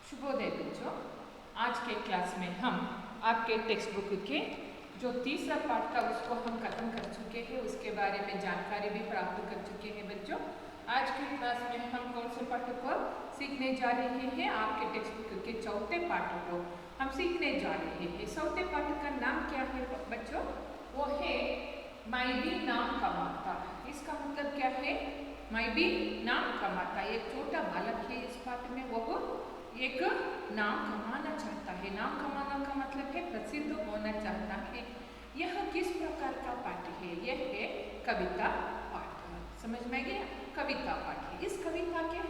शुभोदय बच्चों। आज के क्लास में हम आपके टेक्स्ट बुक के जो तीसरा पार्ट था उसको हम खत्म कर चुके हैं, उसके बारे में जानकारी भी प्राप्त कर चुके हैं बच्चों। आज के क्लास में हम कौन से पाठ को सीखने जा रहे हैं? आपके टेक्स्ट बुक के चौथे पाठ को हम सीखने जा रहे हैं। चौथे पाठ का नाम क्या है बच्चों? वो है मैं भी नाम कमाता। इसका मतलब क्या है? मैं भी नाम कमाता। एक छोटा बालक है इस पाठ में, वो एक नाम कमाना चाहता है। नाम कमाना का मतलब है प्रसिद्ध होना चाहता है। यह किस प्रकार का पाठ है? यह है कविता पाठ। समझ में गया? कविता पाठ है। इस कविता के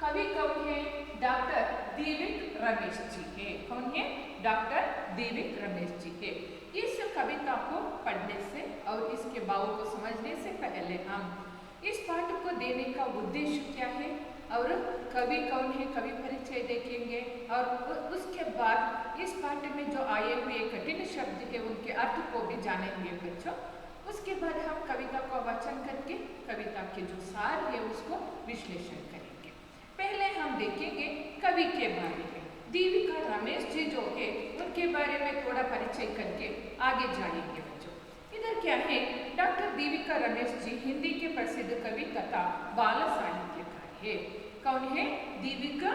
कवि कौन है? डॉक्टर देविक रमेश जी है। कौन है? डॉक्टर देविक रमेश जी है। इस कविता को पढ़ने से और इसके भाव को समझने से पहले हम इस पाठ को देने का उद्देश्य क्या है और कवि कौन है, कवि परिचय देखेंगे और उसके बाद इस पाठ में जो आए हुए कठिन शब्द है उनके अर्थ को भी जानेंगे बच्चों। उसके बाद हम कविता को वाचन करके कविता के जो सार है उसको विश्लेषण करेंगे। पहले हम देखेंगे कवि के बारे में। देविका रमेश जी जो है उनके बारे में थोड़ा परिचय करके आगे जाएंगे बच्चों। इधर क्या है? डॉक्टर देविका रमेश जी हिंदी के प्रसिद्ध कवि तथा बाल साहित्यकार है। कौन है? देविका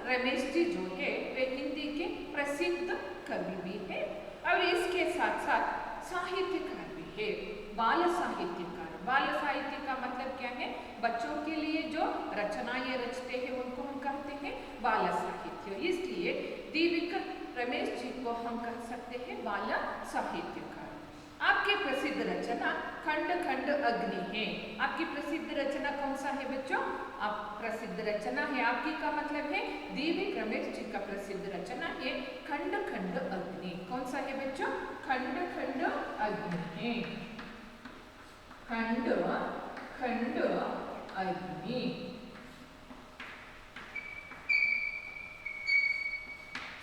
रमेश जी जो है वे हिंदी के प्रसिद्ध कवि भी है और इसके साथ साथ साहित्यकार भी है। बाल साहित्यकार। बाल साहित्य का मतलब क्या है? बच्चों के लिए जो रचनाएं रचते हैं उनको हम कहते हैं बाल साहित्य। इसलिए देविका रमेश जी को हम कह सकते हैं बाल साहित्यकार। आपकी प्रसिद्ध रचना खंड खंड अग्नि है। आपकी प्रसिद्ध रचना कौन सा है बच्चों? आप प्रसिद्ध रचना है आपकी का मतलब है देविक रमेश जी का प्रसिद्ध रचना है खंड खंड अग्नि। कौन सा है बच्चों? खंड खंड अग्नि है। खंड खंड अग्नि।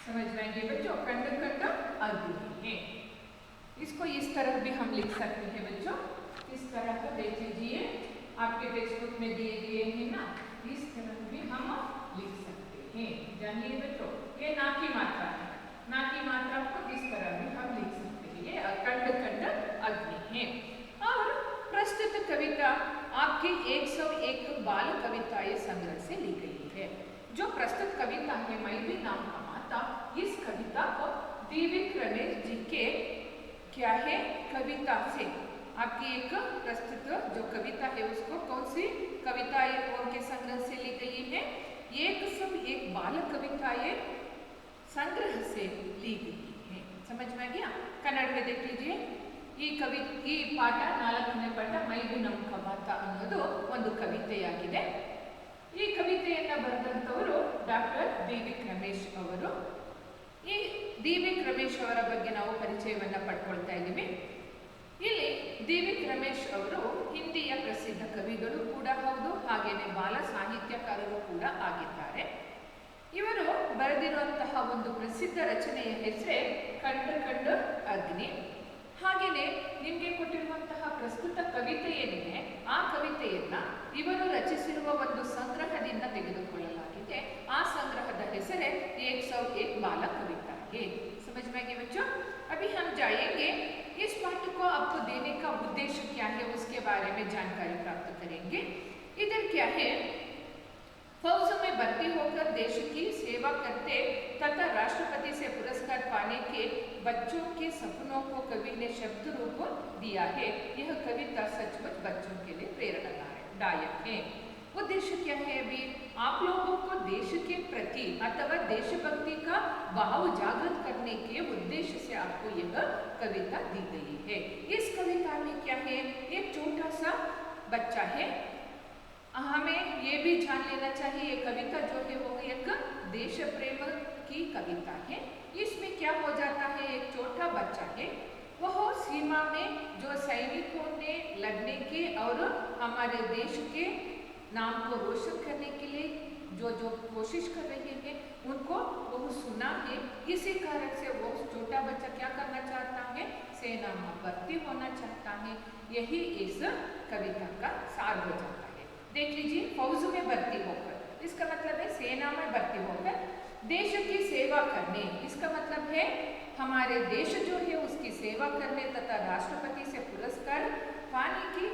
समझ में बच्चों? खंड खंड अग्नि है। इसको इस तरह भी हम लिख सकते हैं बच्चों। इस तरह का देख लीजिए, आपके टेक्स्ट बुक में दिए गए हैं ना, इस तरह भी हम लिख सकते हैं। जानिए बच्चों, ये ना की मात्रा है। ना की मात्रा को इस तरह भी हम लिख सकते हैं। ये खंड खंड अग्नि है। और प्रस्तुत कविता आपकी 101 बाल कविताएं संग्रह से ली गई है। जो प्रस्तुत कविता है मैं भी नाम कमाता, इस कविता को देविक रमेश जी के क्या है कविता से आपकी एक प्रस्तुत जो कविता है उसको कौन सी कविताएं कौन के संग्रह से ली गई है? 101 बाल कविताएं संग्रह से ली गई है। समझ में गया? कन्नड़ में देख लीजिए। ಈ ಪಾಠ 4ನೇ ಪಾಠ ಮೈ ಬಿ ನಮ್ ಕಮಾತ ಅನ್ನೋದು ಒಂದು ಕವಿತೆಯಾಗಿದೆ। ಈ ಕವಿತೆಯನ್ನು ಬರೆದಂತವರು ಡಾಕ್ಟರ್ ದೇವಿಕ್ ರಮೇಶ್ ಅವರು। ಈ ದೇವಿಕ್ ರಮೇಶ್ ಅವರ ಬಗ್ಗೆ ನಾವು ಪರಿಚಯವನ್ನು ಪಡ್ಕೊಳ್ತಾ ಇದ್ದೀವಿ। ಇಲ್ಲಿ ದೇವಿಕ್ ರಮೇಶ್ ಅವರು ಹಿಂದಿಯ ಪ್ರಸಿದ್ಧ ಕವಿಗಳು ಕೂಡ ಹೌದು, ಹಾಗೇನೆ ಬಾಲ ಸಾಹಿತ್ಯಕಾರರು ಕೂಡ ಆಗಿದ್ದಾರೆ। ಇವರು ಬರೆದಿರುವಂತಹ ಒಂದು ಪ್ರಸಿದ್ಧ ರಚನೆಯ ಹೆಸರೇ ಖಂಡ ಖಂಡ ಅಗ್ನಿ। ಹಾಗೇನೆ ನಿಮಗೆ ಕೊಟ್ಟಿರುವಂತಹ ಪ್ರಸ್ತುತ ಕವಿತೆ ಏನಿದೆ ಆ ಕವಿತೆಯನ್ನ ಇವರು ರಚಿಸಿರುವ ಒಂದು ಸಂಗ್ರಹದಿಂದ ತೆಗೆದುಕೊಳ್ಳಲಾಗಿದೆ। ಆ ಸಂಗ್ರಹದ ಹೆಸರೇ 101 बाल कविता है। समझ में गए बच्चों? अभी हम जाएंगे इस पाठ को आपको देने का उद्देश्य क्या है उसके बारे में जानकारी प्राप्त करेंगे। इधर क्या है? फौज में भर्ती होकर देश की सेवा करते तथा राष्ट्रपति से पुरस्कार पाने के बच्चों के सपनों को कवि ने शब्द रूप दिया है। यह कविता सचमुच बच्चों के लिए प्रेरणादायक है। उद्देश्य क्या है? अभी आप लोगों को देश के प्रति अथवा देशभक्ति का भाव जागृत करने के उद्देश्य से आपको यह कविता दी गई है। इस कविता में क्या है? एक छोटा सा बच्चा है। हमें ये भी जान लेना चाहिए ये कविता जो है वो एक देश प्रेम की कविता है। इसमें क्या हो जाता है? एक छोटा बच्चा है, वह सीमा में जो सैनिकों ने लड़ने के और हमारे देश के नाम को रोशन करने के लिए जो जो कोशिश कर रहे हैं उनको वो सुना है। इसी कारण से वो छोटा बच्चा क्या करना चाहता है? सेना में भर्ती होना चाहता है। यही इस कविता का सार हो जाता है। देख लीजिए, फौज में भर्ती होकर, इसका मतलब है सेना में भर्ती होकर देश की करने, इसका मतलब है हमारे देश जो है उसकी सेवा करने तथा राष्ट्रपति से पुरस्कार पाने की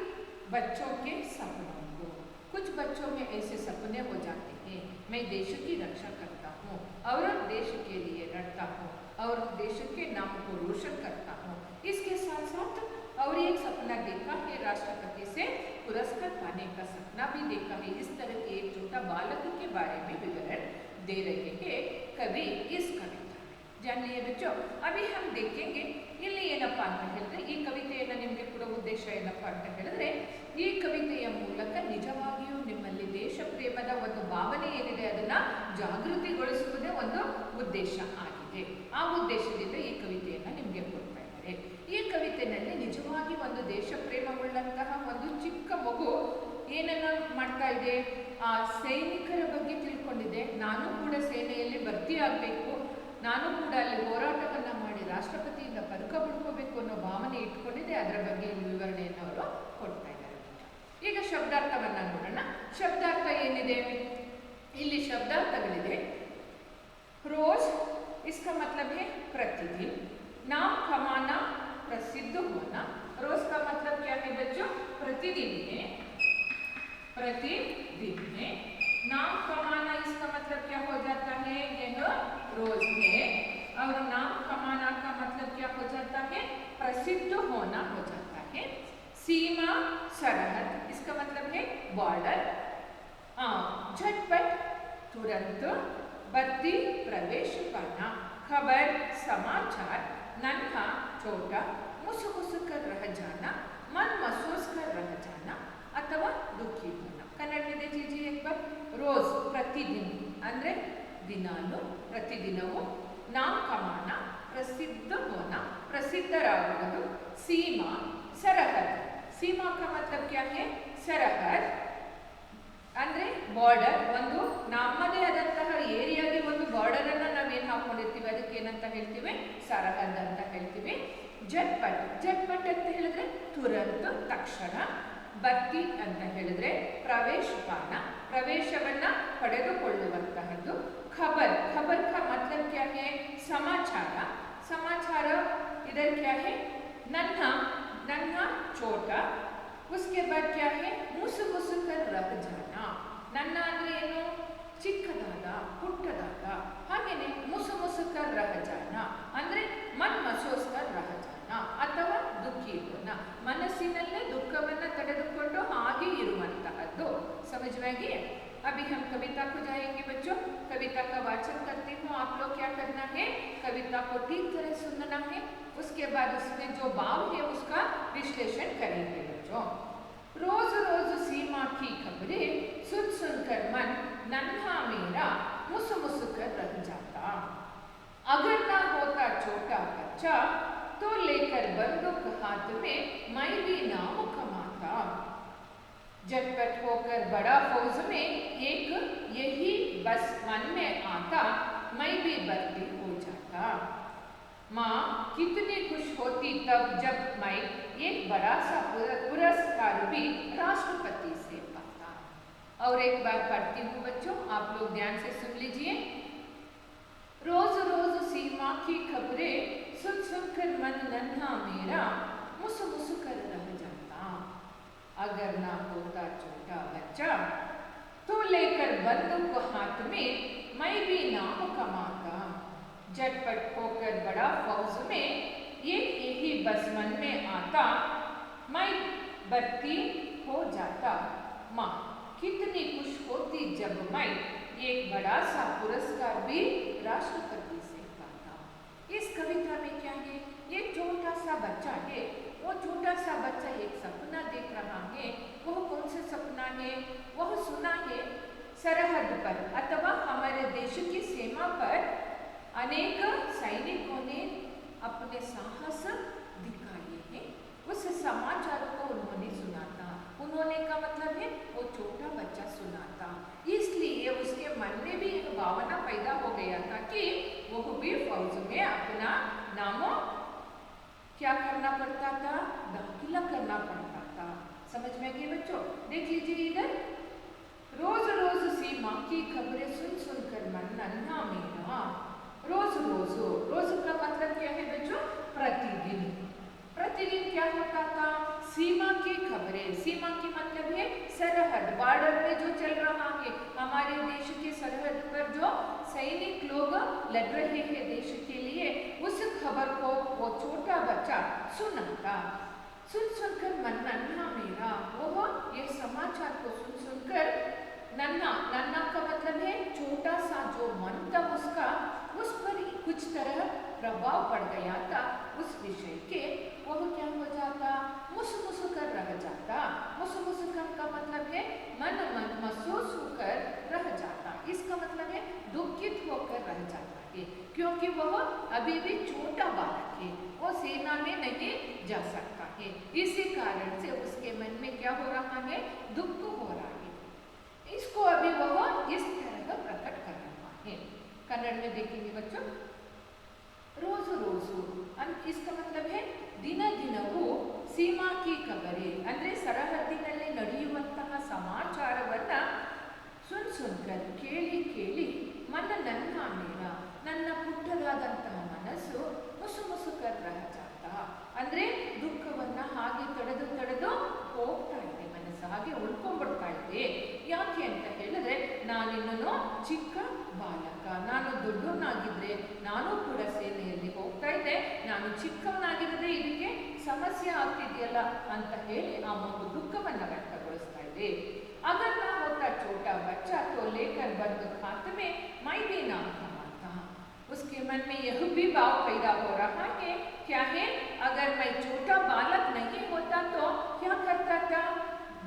बच्चों के सपनों को। कुछ बच्चों में ऐसे सपने हो जाते हैं, मैं देश की रक्षा करता हूँ और देश के लिए लड़ता हूँ और देश के नाम को रोशन करता हूँ। इसके साथ साथ और एक सपना देखा है, राष्ट्रपति से पुरस्कार पाने का सपना भी देखा है। इस तरह के एक छोटा बालक के बारे में विवरण दे रहे हैं कवि इस कविता में। जान लिए बच्चों, अभी हम देखेंगे ಇಲ್ಲಿ ಏನಪ್ಪಾ ಅಂತ ಹೇಳಿದ್ರೆ ಈ ಕವಿತೆಯನ್ನು ನಿಮಗೆ ಕೊಡೋ ಉದ್ದೇಶ ಏನಪ್ಪಾ ಅಂತ ಹೇಳಿದ್ರೆ ಈ ಕವಿತೆಯ ಮೂಲಕ ನಿಜವಾಗಿಯೂ ನಿಮ್ಮಲ್ಲಿ ದೇಶ ಪ್ರೇಮದ ಒಂದು ಭಾವನೆ ಏನಿದೆ ಅದನ್ನ ಜಾಗೃತಿಗೊಳಿಸುವುದೇ ಒಂದು ಉದ್ದೇಶ ಆಗಿದೆ. ಆ ಉದ್ದೇಶದಿಂದ ಈ ಕವಿತೆಯನ್ನು ನಿಮಗೆ ಕೊಡ್ತಾ ಇದ್ದಾರೆ. ಈ ಕವಿತೆಯಲ್ಲಿ ನಿಜವಾಗಿ ಒಂದು ದೇಶ ಪ್ರೇಮವುಳ್ಳಂತಹ ಒಂದು ಚಿಕ್ಕ ಮಗು ಏನನ್ನ ಮಾಡ್ತಾ ಇದೆ, ಆ ಸೈನಿಕರ ಬಗ್ಗೆ ತಿಳ್ಕೊಂಡಿದೆ. ನಾನು ಕೂಡ ಸೇನೆಯಲ್ಲಿ ಭರ್ತಿ ಆಗಬೇಕು, ನಾನು ಕೂಡ ಅಲ್ಲಿ ಹೋರಾಟವನ್ನು ಮಾಡಿ ರಾಷ್ಟ್ರಪತಿಯಿಂದ ಪದಕ ಪಡ್ಕೋಬೇಕು ಅನ್ನೋ ಭಾವನೆ ಇಟ್ಕೊಂಡಿದೆ. ಅದರ ಬಗ್ಗೆ ವಿವರಣೆಯನ್ನು ಅವರು ಕೊಡ್ತಾ ಇದ್ದಾರೆ. ಈಗ ಶಬ್ದಾರ್ಥವನ್ನು ನೋಡೋಣ. ಶಬ್ದಾರ್ಥ ಏನಿದೆ ಇಲ್ಲಿ? ಶಬ್ದಾರ್ಥಗಳಿದೆ. रोज इसका मतलब है प्रतिदिन, नाम कमाना प्रसिद्ध होना। रोज का मतलब क्या है बच्चों? प्रतिदिन है, प्रतिदिन है। नाम कमाना इसका मतलब क्या हो जाता है? यह रोज है। और नाम कमाना का मतलब क्या हो जाता है? प्रसिद्ध होना हो जाता है। सीमा सरहद इसका मतलब है बॉर्डर। झटपट तुरंत, भर्ती प्रवेश पाना, खबर समाचार, नन्हा छोटा, मुसुमुसु कर रह जाना, मन महसूस कर रह जाना अथवा दुखी होना। कन्नड़ में देखिए एक बार. रोज प्रतिदिन ಅಂದ್ರೆ ದಿನಾಲು, ಪ್ರತಿದಿನವೂ. नाम कमाना प्रसिद्ध होना, प्रसिद्धराಗುವುದು. सीमा सरहद, सीमा का मतलब क्या है? सरहद ಅಂದ್ರೆ ಬಾರ್ಡರ್. ಒಂದು ನಮ್ಮದೇ ಆದಂತಹ ಏರಿಯಾಗೆ ಒಂದು ಬಾರ್ಡರ್ ಅನ್ನ ನಾವೇನು ಹಾಕೊಂಡಿರ್ತೀವಿ ಅದಕ್ಕೆ ಏನಂತ ಹೇಳ್ತೀವಿ? ಸರಹದ್ ಅಂತ ಹೇಳ್ತೀವಿ. ಜಟ್ಪಟ್, ಜಟ್ಪಟ್ ಅಂತ ಹೇಳಿದ್ರೆ ತುರಂತ, ತಕ್ಷಣ. ಭರ್ತಿ ಅಂತ ಹೇಳಿದ್ರೆ ಪ್ರವೇಶಪಾನ, ಪ್ರವೇಶವನ್ನ ಪಡೆದುಕೊಳ್ಳುವಂತಹದ್ದು. ಖಬರ್, ಖಬರ್ का मतलब क्या है? समाचार, समाचार इधर क्या है? नन्हा, नन्हा छोटा. उसके बाद क्या है? मुसु मुसु कर रह जाना. ನನ್ನ ಅಂದ್ರೆ ಏನು? ಚಿಕ್ಕದಾದ, ಪುಟ್ಟದಾದ. ಹಾಗೇನೆ ಮುಸು ಮುಸು ಕರ್ ರಹ ಜಾನ ಅಂದ್ರೆ ಮನ್ ಮಸೋಸ್ ಕರ್ ರಹ ಜಾನ ಅಥವಾ ದುಃಖಿ ಹೋನ, ಮನಸ್ಸಿನಲ್ಲೇ ದುಃಖವನ್ನ ತಡೆದುಕೊಂಡು ಹಾಗೆ ಇರುವಂತಹದ್ದು. समझ में आइए? अभी हम कविता को जाएंगे बच्चों. कविता का वाचन करती हूँ. आप लोग क्या करना है? कविता को ठीक तरह सुनना है. उसके बाद उसमें जो भाव है उसका विश्लेषण करेंगे बच्चों. रोज रोज सीमा की खबरें सुन सुनकर मन नन्हा मेरा मुसु मुसु कर रह जाता. अगर ना होता छोटा बच्चा तो लेकर बंदूक हाथ में मैं भी नाम कमाता. झटपट होकर बड़ा फौज में एक यही बस मन में आता, मैं भी भर्ती हो जाता. माँ कितनी खुश होती तब जब मैं एक बड़ा सा पुरस्कार भी राष्ट्रपति से पाता. और एक बार पढ़ती हूँ बच्चों, आप लोग ध्यान से सुन लीजिए. रोज रोज सीमा की खबरें सुन सुनकर मन नन्हा मेरा मुसु मुसु कर रह जाता. अगर ना होता छोटा बच्चा तो लेकर बंदूक हाथ में मैं भी नाम कमाता. झटपट होकर बड़ा फौज में एक यही बस मन में आता, मैं भर्ती हो जाता. माँ कितनी खुश होती जब मैं एक बड़ा सा पुरस्कार भी राष्ट्रपति से पाता. इस कविता में क्या है? एक छोटा सा बच्चा है. वो छोटा सा बच्चा एक सपना देख रहा है. वह कौन सा सपना है? वह सुना है सरहद पर अथवा हमारे देश की सीमा पर अनेक सैनिकों ने अपने साहस दिखाए हैं. उस समाचार को उन्होंने सुना था. उन्होंने का मतलब है वो छोटा बच्चा सुना था, इसलिए उसके मन में भी एक भावना पैदा हो गया था कि वह भी फौज में अपना नाम क्या करना पड़ता था? दाखिला करना पड़ता था. समझ में गए बच्चों? देख लीजिए इधर. रोज रोज सीमा की खबरें सुन सुनकर मन नन्हा मेरा. रोज की मतलब है सरहद, बॉर्डर पे जो चल रहा है, हमारे देश के सरहद पर जो सैनिक लोग लड़ रहे हैं देश के लिए, उस खबर को वो छोटा बच्चा सुना था। सुनकर मन नन्हा मेरा, वो ये समाचार को सुनकर नन्हा, नन्हा का मतलब है छोटा सा, जो मन था उसका, उस पर कुछ तरह प्रभाव पड़ गया था उस विषय के। वह क्या हो जाता, मुस कर रह जाता। मुस कर का मतलब है मन महसूस होकर रह जाता, इसका मतलब है दुखित होकर रह जाता है, क्योंकि वह अभी भी छोटा बालक है, वो सेना में नहीं जा सकता है। इसी कारण से उसके मन में क्या हो रहा है, दुख हो रहा है। इसको अभी वह इस तरह प्रकट कर रहा है। कन्नड़ में देखेंगे बच्चों, रोजु रोजु, इसका मतलब है ದಿನ ದಿನವೂ ಸೀಮಾ ಕಿ ಖಬರೆ, ಅಂದರೆ ಸರಹದ್ದಿನಲ್ಲಿ ನಡೆಯುವಂತಹ ಸಮಾಚಾರವನ್ನ ಸುನ್ಕರ್ ಕೇಳಿ ಕೇಳಿ ಮನ ನನ್ನ ಮೇಲ, ನನ್ನ ಪುಟ್ಟದಾದಂತಹ ಮನಸ್ಸು ಮುಸುಕರ್ ರಹ ಜಾತಾ, ಅಂದರೆ ದುಃಖವನ್ನ ಹಾಗೆ ತಡೆದು ಹೋಗ್ತಾ ಇದೆ, ಮನಸ್ಸು ಹಾಗೆ ಉಳ್ಕೊಂಡ್ಬಿಡ್ತಾ ಇದೆ. ಯಾಕೆ ಅಂತ ಹೇಳಿದ್ರೆ, ನಾನಿನ್ನೂ ಚಿಕ್ಕ ಬಾಲಕ, ನಾನು ದೊಡ್ಡವನಾಗಿದ್ರೆ ನಾನು ಕೂಡ ಸೇನೆಯಲ್ಲಿ ಹೋಗ್ತಾ ಇದ್ದೆ, ನಾನು ಚಿಕ್ಕವನಾಗಿದ್ರೆ ಇದಕ್ಕೆ ಸಮಸ್ಯೆ ಆಗ್ತಿದೆಯಲ್ಲ ಅಂತ ಹೇಳಿ ಆ ಮಗು ದುಃಖವನ್ನ ವ್ಯಕ್ತಗೊಳಿಸ್ತಾ ಇದೆ. अगर ना होता छोटा बच्चा तो लेकर बंद खात में मैं भी ना कमाता, उसके मन में यह भी भाव पैदा हो रहा है, क्या है, अगर मैं छोटा बालक नहीं होता तो क्या करता था,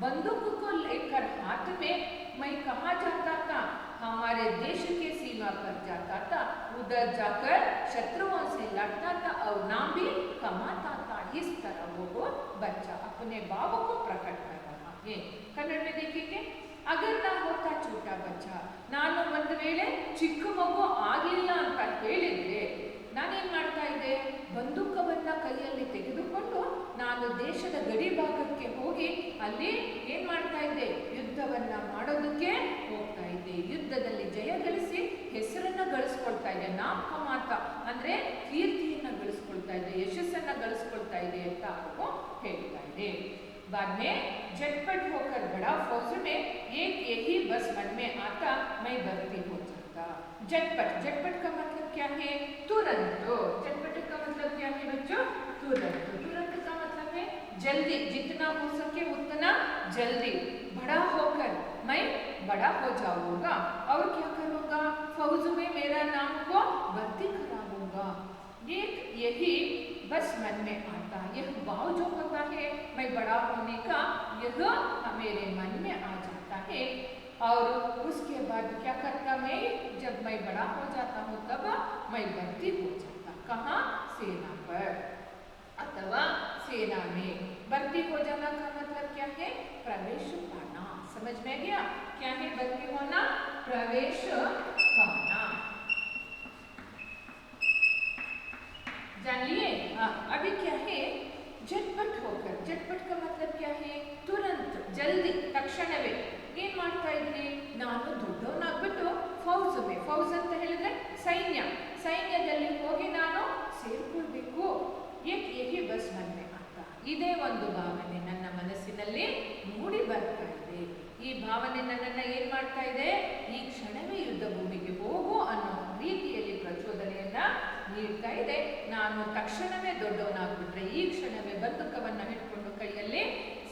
बंदूक को लेकर हाथ में मैं कहाँ जाता था, हमारे देश के सीमा पर जाता था, उधर जाकर शत्रुओं से लड़ता था और नाम भी कमाता था। इस तरह वो बच्चा अपने भाव को प्रकट कर रहा है। कन्नड़ में देखिए, अगर ना होता छोटा बच्चा, ನಾನು ಒಂದು ವೇಳೆ ಚಿಕ್ಕ ಮಗು ಆಗಲಿಲ್ಲ ಅಂತ ಹೇಳಿದ್ರೆ ನಾನೇನ್ ಮಾಡ್ತಾ ಇದ್ದೆ, ಬಂದೂಕವನ್ನ ಕೈಯಲ್ಲಿ ತೆಗೆದುಕೊಂಡು ನಾನು ದೇಶದ ಗಡಿ ಭಾಗಕ್ಕೆ ಹೋಗಿ ಅಲ್ಲಿ ಏನ್ ಮಾಡ್ತಾ ಇದ್ದೆ, ಯುದ್ಧವನ್ನ ಮಾಡೋದಕ್ಕೆ ಹೋಗ್ತಾ ಇದ್ದೆ, ಯುದ್ಧದಲ್ಲಿ ಜಯ ಗಳಿಸಿ ಹೆಸರನ್ನ ಗಳಿಸ್ಕೊಳ್ತಾ ಇದ್ದೆ, ನಾಮ ಮಾತ ಅಂದ್ರೆ ಕೀರ್ತಿಯನ್ನ ಗಳಿಸ್ಕೊಳ್ತಾ ಇದ್ದೆ, ಯಶಸ್ಸನ್ನ ಗಳಿಸ್ಕೊಳ್ತಾ ಇದೆ ಅಂತ ಅವರು ಹೇಳ್ತಾ ಇದೆ। बाद में झटपट होकर बड़ा फौज में एक यही बस मन में आता, मैं भर्ती हो जाता। झटपट का मतलब क्या है, तुरंत। झटपट का मतलब क्या है बच्चों, तुरंत। तुरंत का मतलब है जल्दी, जितना हो सके उतना जल्दी। बड़ा होकर मैं बड़ा हो जाऊंगा और क्या करूंगा, फौज में मेरा नाम को भर्ती कराऊंगा। यही बस मन में आता, यह भाव जो होता है मैं बड़ा होने का, यह मेरे मन में आ जाता है। और उसके बाद क्या करता मैं, जब मैं बड़ा हो जाता हूँ तब मैं भर्ती हो जाता, कहाँ, सेना पर अथवा सेना में। भर्ती हो जाना का मतलब क्या है, प्रवेश पाना। समझ में गया, क्या है भर्ती होना, प्रवेश पाना, जान लिए। अभी क्या है, झटपट होकर, झटपट का मतलब क्या है, तुरंत, जल्दी, ತಕ್ಷಣವೇ ಏನ್ ಮಾಡ್ತಾ ಇದ್ರಿ, ನಾನು ದೊಡ್ಡವನಾಗ್ಬಿಟ್ಟು ಫೌಜ್ ಮೇ, ಫೌಜ್ ಅಂತ ಹೇಳಿದ್ರೆ ಸೈನ್ಯ, ಸೈನ್ಯದಲ್ಲಿ ಹೋಗಿ ನಾನು ಸೇರ್ಕೊಳ್ಬೇಕು, ಏಕೆ ಬಸ್ ಮನ್ನೆ ಅಂತ, ಇದೇ ಒಂದು ಭಾವನೆ ನನ್ನ ಮನಸ್ಸಿನಲ್ಲಿ ಮೂಡಿ ಬರ್ತಾ ಇದೆ। ಈ ಭಾವನೆ ನನ್ನನ್ನ ಏನ್ ಮಾಡ್ತಾ ಇದೆ, ಈ ಕ್ಷಣವೇ ಯುದ್ಧ ಭೂಮಿಗೆ ಹೋಗು ಅನ್ನೋ ರೀತಿಯಲ್ಲಿ ಪ್ರಚೋದನೆಯನ್ನ ನೀಡ್ತಾ ಇದೆ। ನಾನು ತಕ್ಷಣವೇ ದೊಡ್ಡವನಾಗ್ಬಿಟ್ರೆ, ಈ ಕ್ಷಣವೇ ಬಂದೂಕವನ್ನ ಹಿಡ್ಕೊಂಡು ಕೈಯಲ್ಲಿ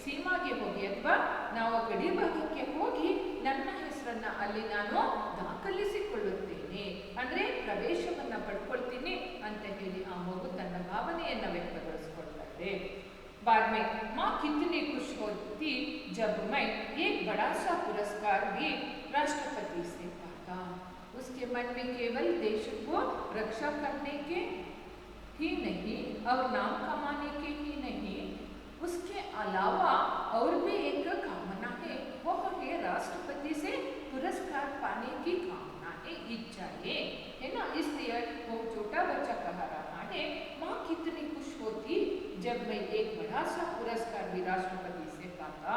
ಸೀಮಾಗೆ ಹೋಗಿ ಅಥವಾ ನಾವು ಗಡಿ ಭಾಗಕ್ಕೆ ಹೋಗಿ ನನ್ನ ಹೆಸರನ್ನ ಅಲ್ಲಿ ನಾನು ದಾಖಲಿಸಿಕೊಳ್ಳುತ್ತೇನೆ, ಅಂದ್ರೆ ಪ್ರವೇಶವನ್ನ ಪಡ್ಕೊಳ್ತೀನಿ ಅಂತ ಹೇಳಿ ಆ ಮಗು ತನ್ನ ಭಾವನೆಯನ್ನ ವ್ಯಕ್ತಗೊಳಿಸಿಕೊಳ್ತಾ ಇದೆ। बाद में माँ कितनी खुश होती जब मैं एक बड़ा सा पुरस्कार भी राष्ट्रपति से पाता। उसके मन में केवल देश को रक्षा करने के ही नहीं और नाम कमाने के ही नहीं, उसके अलावा और भी एक कामना है, वो है राष्ट्रपति से पुरस्कार पाने की कामना है, इच्छा है ना। इसलिए वो छोटा बच्चा कह रहा है, माँ कितनी खुश होती जब मैं एक बड़ा सा पुरस्कार भी राष्ट्रपति से पाता।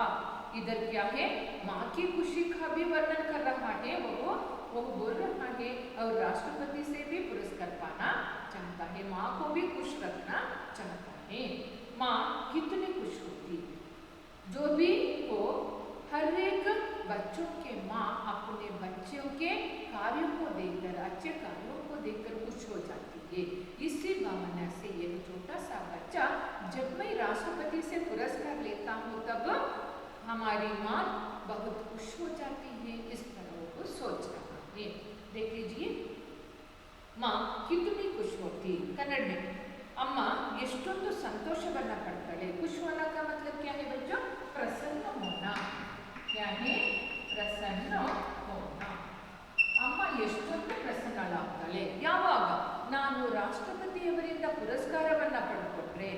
इधर क्या है, माँ की खुशी का भी वर्णन कर रहा है, वो बोल रहा है और राष्ट्रपति से भी पुरस्कार पाना चाहता है, माँ को भी खुश रखना चाहता है। माँ कितनी खुश होती, जो भी हर एक बच्चों के माँ अपने बच्चों के कार्यों को देखकर, अच्छे कार्यों को देखकर खुश हो जाती है। इसी भावना से ये छोटा सा बच्चा, जब मैं राष्ट्रपति से पुरस्कार लेता हूँ तब हमारी माँ बहुत खुश हो जाती है, इस तरह वो सोच रहा है। देख लीजिए, माँ कितनी खुश होती। कन्नड़ में अम्मा ಎಷ್ಟೊಂದು ಸಂತೋಷವನ್ನ ಪಡ್ತಾಳೆ। खुश होना का मतलब क्या है बच्चों? प्रसन्न होना। क्या है? प्रसन्न होना। ಅಮ್ಮ ಎಷ್ಟೊಂದು ಪ್ರಸನ್ನಳಾಗ್ತಾಳೆ ಯಾವಾಗ ನಾನು ರಾಷ್ಟ್ರಪತಿಯವರಿಂದ ಪುರಸ್ಕಾರವನ್ನ ಪಡ್ಕೊಂಡ್ರೆ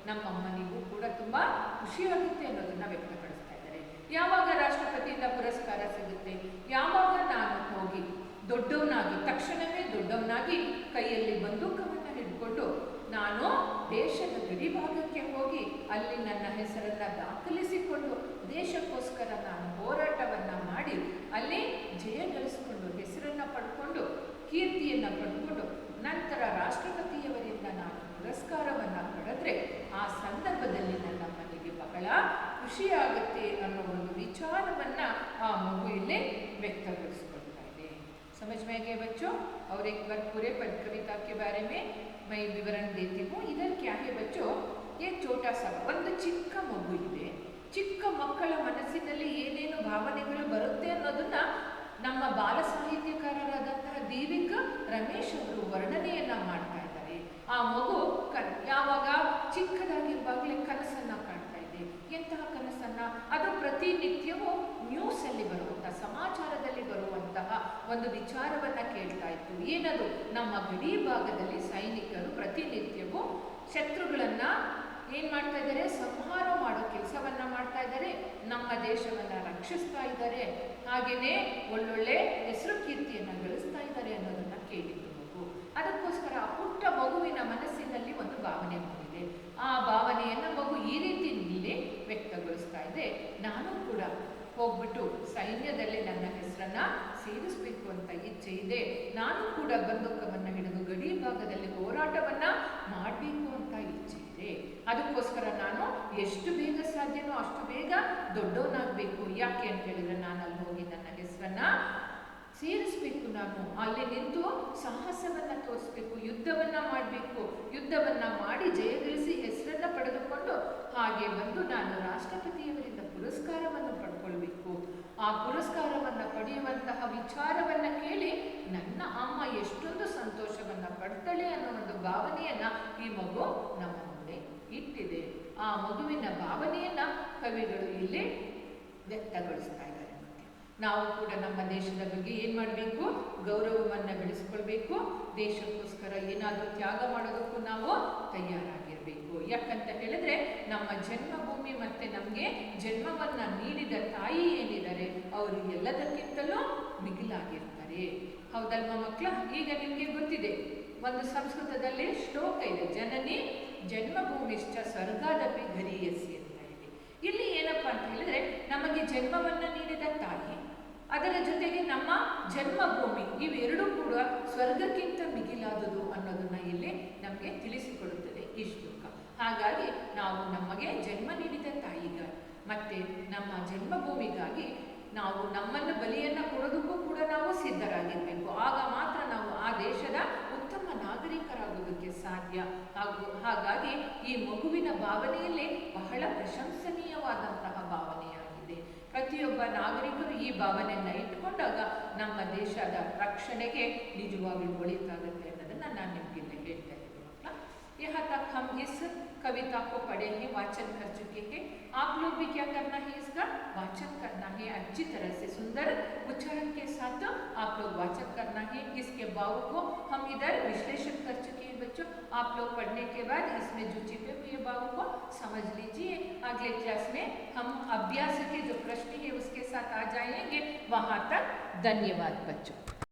ನಮ್ಮಮ್ಮನಿಗೂ ಕೂಡ ತುಂಬಾ ಖುಷಿಯಾಗುತ್ತೆ ಅನ್ನೋದನ್ನ ವ್ಯಕ್ತಪಡಿಸ್ತಾ ಇದ್ದಾರೆ। ಯಾವಾಗ ರಾಷ್ಟ್ರಪತಿಯಿಂದ ಪುರಸ್ಕಾರ ಸಿಗುತ್ತೆ? ಯಾವಾಗ ನಾನು ಹೋಗಿ ದೊಡ್ಡವನಾಗಿ, ತಕ್ಷಣವೇ ದೊಡ್ಡವನಾಗಿ ಕೈಯಲ್ಲಿ ಬಂದೂಕವನ್ನ ಹಿಡ್ಕೊಂಡು ನಾನು ದೇಶದ ಗಡಿಭಾಗಕ್ಕೆ ಹೋಗಿ ಅಲ್ಲಿ ನನ್ನ ಹೆಸರನ್ನ ದಾಖಲಿಸಿಕೊಂಡು ದೇಶಕ್ಕೋಸ್ಕರ ನಾನು ಹೋರಾಟವನ್ನ ಮಾಡಿ ಅಲ್ಲಿ ಜಯ ಗಳಿಸಿಕೊಂಡು ಹೆಸರನ್ನ ಪಡ್ಕೊಂಡು ಕೀರ್ತಿಯನ್ನ ಪಡ್ಕೊಂಡು ನಂತರ ರಾಷ್ಟ್ರಪತಿಯವರಿಂದ ನಾನು ಪುರಸ್ಕಾರವನ್ನ ಪಡೆದ್ರೆ ಆ ಸಂದರ್ಭದಲ್ಲಿ ನನ್ನ ಮನೆಗೆ ಬಹಳ ಖುಷಿಯಾಗುತ್ತೆ ಅನ್ನೋ ಒಂದು ವಿಚಾರವನ್ನ ಆ ಮಗು ಇಲ್ಲಿ ವ್ಯಕ್ತಪಡಿಸಿಕೊಳ್ತಾ ಇದೆ। समझ में गए बच्चों? और एक बार पूरे पद कविता के बारे में मैं विवरण देती हूँ। इधर क्या है बच्चों? ये छोटा सा ಒಂದು ಚಿಕ್ಕ ಮಗು ಇದೆ। ಚಿಕ್ಕ ಮಕ್ಕಳ ಮನಸ್ಸಿನಲ್ಲಿ ಏನೇನು ಭಾವನೆಗಳು ಬರುತ್ತೆ ಅನ್ನೋದನ್ನ ನಮ್ಮ ಬಾಲ ಸಾಹಿತ್ಯಕಾರರಾದಂತಹ ದೀವಿಕ ರಮೇಶ್ ಅವರು ವರ್ಣನೆಯನ್ನ ಮಾಡ್ತಾ ಇದ್ದಾರೆ। ಆ ಮಗು ಯಾವಾಗ ಚಿಕ್ಕದಾಗಿರುವಾಗಲೇ ಕನಸನ್ನ ಕಾಣ್ತಾ ಇದೆ। ಎಂತಹ ಕನಸನ್ನ? ಅದು ಪ್ರತಿನಿತ್ಯವೂ ನ್ಯೂಸ್ ಅಲ್ಲಿ ಬರುವಂತಹ, ಸಮಾಚಾರದಲ್ಲಿ ಬರುವಂತಹ ಒಂದು ವಿಚಾರವನ್ನ ಕೇಳ್ತಾ ಇತ್ತು। ಏನದು? ನಮ್ಮ ಗಡಿ ಭಾಗದಲ್ಲಿ ಸೈನಿಕರು ಪ್ರತಿನಿತ್ಯವೂ ಶತ್ರುಗಳನ್ನ ಏನ್ ಮಾಡ್ತಾ ಇದ್ದಾರೆ? ಸಂಹಾರ ಮಾಡೋ ಕೆಲಸವನ್ನ ಮಾಡ್ತಾ ಇದ್ದಾರೆ, ನಮ್ಮ ದೇಶವನ್ನ ರಕ್ಷಿಸ್ತಾ ಇದ್ದಾರೆ, ಹಾಗೇನೆ ಒಳ್ಳೊಳ್ಳೆ ಹೆಸರು ಕೀರ್ತಿಯನ್ನ ಗಳಿಸ್ತಾ ಇದ್ದಾರೆ ಅನ್ನೋದನ್ನ ಕೇಳಿದ್ದು ಮಗು। ಅದಕ್ಕೋಸ್ಕರ ಆ ಪುಟ್ಟ ಮಗುವಿನ ಮನಸ್ಸಿನಲ್ಲಿ ಒಂದು ಭಾವನೆ ಮೂಡಿದೆ। ಆ ಭಾವನೆಯನ್ನ ಮಗು ಈ ರೀತಿ ಇಲ್ಲಿ ವ್ಯಕ್ತಗೊಳಿಸ್ತಾ ಇದೆ, ನಾನು ಕೂಡ ಹೋಗ್ಬಿಟ್ಟು ಸೈನ್ಯದಲ್ಲಿ ನನ್ನ ಹೆಸರನ್ನ ಸೇರಿಸಬೇಕು ಅಂತ ಇಚ್ಛೆ ಇದೆ, ನಾನು ಕೂಡ ಬಂದೂಕವನ್ನ ಹಿಡಿದು ಗಡಿ ಭಾಗದಲ್ಲಿ ಹೋರಾಟವನ್ನ ಮಾಡಬೇಕು ಅಂತ ಇಚ್ಛೆ ಇದೆ। ಅದಕ್ಕೋಸ್ಕರ ನಾನು ಎಷ್ಟು ಬೇಗ ಸಾಧ್ಯನೋ ಅಷ್ಟು ಬೇಗ ದೊಡ್ಡವನಾಗಬೇಕು। ಯಾಕೆ ಅಂತ ಹೇಳಿದ್ರೆ ನಾನು ಅಲ್ಲಿ ಹೋಗಿ ನನ್ನ ಹೆಸರನ್ನ ಸೇರಿಸಬೇಕು, ನಾನು ಅಲ್ಲಿ ನಿಂತು ಸಾಹಸವನ್ನ ತೋರಿಸ್ಬೇಕು, ಯುದ್ಧವನ್ನ ಮಾಡಬೇಕು, ಯುದ್ಧವನ್ನ ಮಾಡಿ ಜಯಗಳಿಸಿ ಹೆಸರನ್ನ ಪಡೆದುಕೊಂಡು ಹಾಗೆ ಬಂದು ನಾನು ರಾಷ್ಟ್ರಪತಿಯವರಿಂದ ಪುರಸ್ಕಾರವನ್ನು ಪಡ್ಕೊಳ್ಬೇಕು। ಆ ಪುರಸ್ಕಾರವನ್ನ ಪಡೆಯುವಂತಹ ವಿಚಾರವನ್ನ ಕೇಳಿ ನನ್ನ ಅಮ್ಮ ಎಷ್ಟೊಂದು ಸಂತೋಷವನ್ನ ಪಡ್ತಾಳೆ ಅನ್ನೋ ಒಂದು ಭಾವನೆಯನ್ನ ಈ ಮಗು ನಮ್ಮ ಮುಂದೆ ಇಟ್ಟಿದೆ। ಆ ಮಗುವಿನ ಭಾವನೆಯನ್ನ ಕವಿಗಳು ಇಲ್ಲಿ ವ್ಯಕ್ತಗೊಳಿಸ್ತಾ ಇದ್ದಾರೆ। ನಾವು ಕೂಡ ನಮ್ಮ ದೇಶದ ಬಗ್ಗೆ ಏನು ಮಾಡಬೇಕು? ಗೌರವವನ್ನು ಬೆಳೆಸ್ಕೊಳ್ಬೇಕು, ದೇಶಕ್ಕೋಸ್ಕರ ಏನಾದರೂ ತ್ಯಾಗ ಮಾಡೋದಕ್ಕೂ ನಾವು ತಯಾರಾಗಿರಬೇಕು। ಯಾಕಂತ ಹೇಳಿದ್ರೆ ನಮ್ಮ ಜನ್ಮಭೂಮಿ ಮತ್ತೆ ನಮಗೆ ಜನ್ಮವನ್ನ ನೀಡಿದ ತಾಯಿ ಏನಿದ್ದಾರೆ ಅವರು ಎಲ್ಲದಕ್ಕಿಂತಲೂ ಮಿಗಿಲಾಗಿರ್ತಾರೆ। ಹೌದಲ್ವಾ ಮಕ್ಕಳ? ಈಗ ನಿಮಗೆ ಗೊತ್ತಿದೆ, ಒಂದು ಸಂಸ್ಕೃತದಲ್ಲಿ ಶ್ಲೋಕ ಇದೆ, ಜನನಿ ಜನ್ಮಭೂಮಿಶ್ಚ ಸ್ವರ್ಗಾದಪಿ ಗರೀಯಸಿ ಅಂತ ಹೇಳಿ। ಇಲ್ಲಿ ಏನಪ್ಪಾ ಅಂತ ಹೇಳಿದ್ರೆ ನಮಗೆ ಜನ್ಮವನ್ನ ನೀಡಿದ ತಾಯಿ, ಅದರ ಜೊತೆಗೆ ನಮ್ಮ ಜನ್ಮಭೂಮಿ, ಇವೆರಡೂ ಕೂಡ ಸ್ವರ್ಗಕ್ಕಿಂತ ಮಿಗಿಲಾದುದು ಅನ್ನೋದನ್ನ ಇಲ್ಲಿ ನಮಗೆ ತಿಳಿಸಿಕೊಡುತ್ತದೆ ಈ ಶ್ಲೋಕ। ಹಾಗಾಗಿ ನಾವು ನಮಗೆ ಜನ್ಮ ನೀಡಿದ ತಾಯಿಗಾಗಿ ಮತ್ತೆ ನಮ್ಮ ಜನ್ಮಭೂಮಿಗಾಗಿ ನಾವು ನಮ್ಮನ್ನು ಬಲಿಯನ್ನ ಕೊಡೋದಕ್ಕೂ ಕೂಡ ನಾವು ಸಿದ್ಧರಾಗಿರ್ಬೇಕು। ಆಗ ಮಾತ್ರ ನಾವು ಆ ದೇಶದ ಉತ್ತಮ ನಾಗರಿಕರಾಗೋದಕ್ಕೆ ಸಾಧ್ಯ। ಹಾಗಾಗಿ ಈ ಮಗುವಿನ ಭಾವನೆಯಲ್ಲಿ ಬಹಳ ಪ್ರಶಂಸನೀಯವಾದಂತಹ ಭಾವನೆಯಾಗಿದೆ। ಪ್ರತಿಯೊಬ್ಬ ನಾಗರಿಕರು ಈ ಭಾವನೆಯನ್ನ ಇಟ್ಕೊಂಡಾಗ ನಮ್ಮ ದೇಶದ ರಕ್ಷಣೆಗೆ ನಿಜವಾಗ್ಲೂ ಒಳಿತಾಗುತ್ತೆ ಅನ್ನೋದನ್ನ ನಾನು ನಿಮ್ಗೆ ಹೇಳ್ತಾ ಇದ್ದೀನಿ ಮಕ್ಕಳ। यहाँ तक हम इस कविता को पढ़े हैं, वाचन कर चुके हैं। आप लोग भी क्या करना है? इसका वाचन करना है अच्छी तरह से, सुंदर उच्चारण के साथ आप लोग वाचन करना है। इसके भाव को हम इधर विश्लेषण कर चुके हैं बच्चों। आप लोग पढ़ने के बाद इसमें जो छिपे हुए भाव को समझ लीजिए। अगले क्लास में हम अभ्यास के जो प्रश्न है उसके साथ आ जाएंगे। वहाँ तक धन्यवाद बच्चों।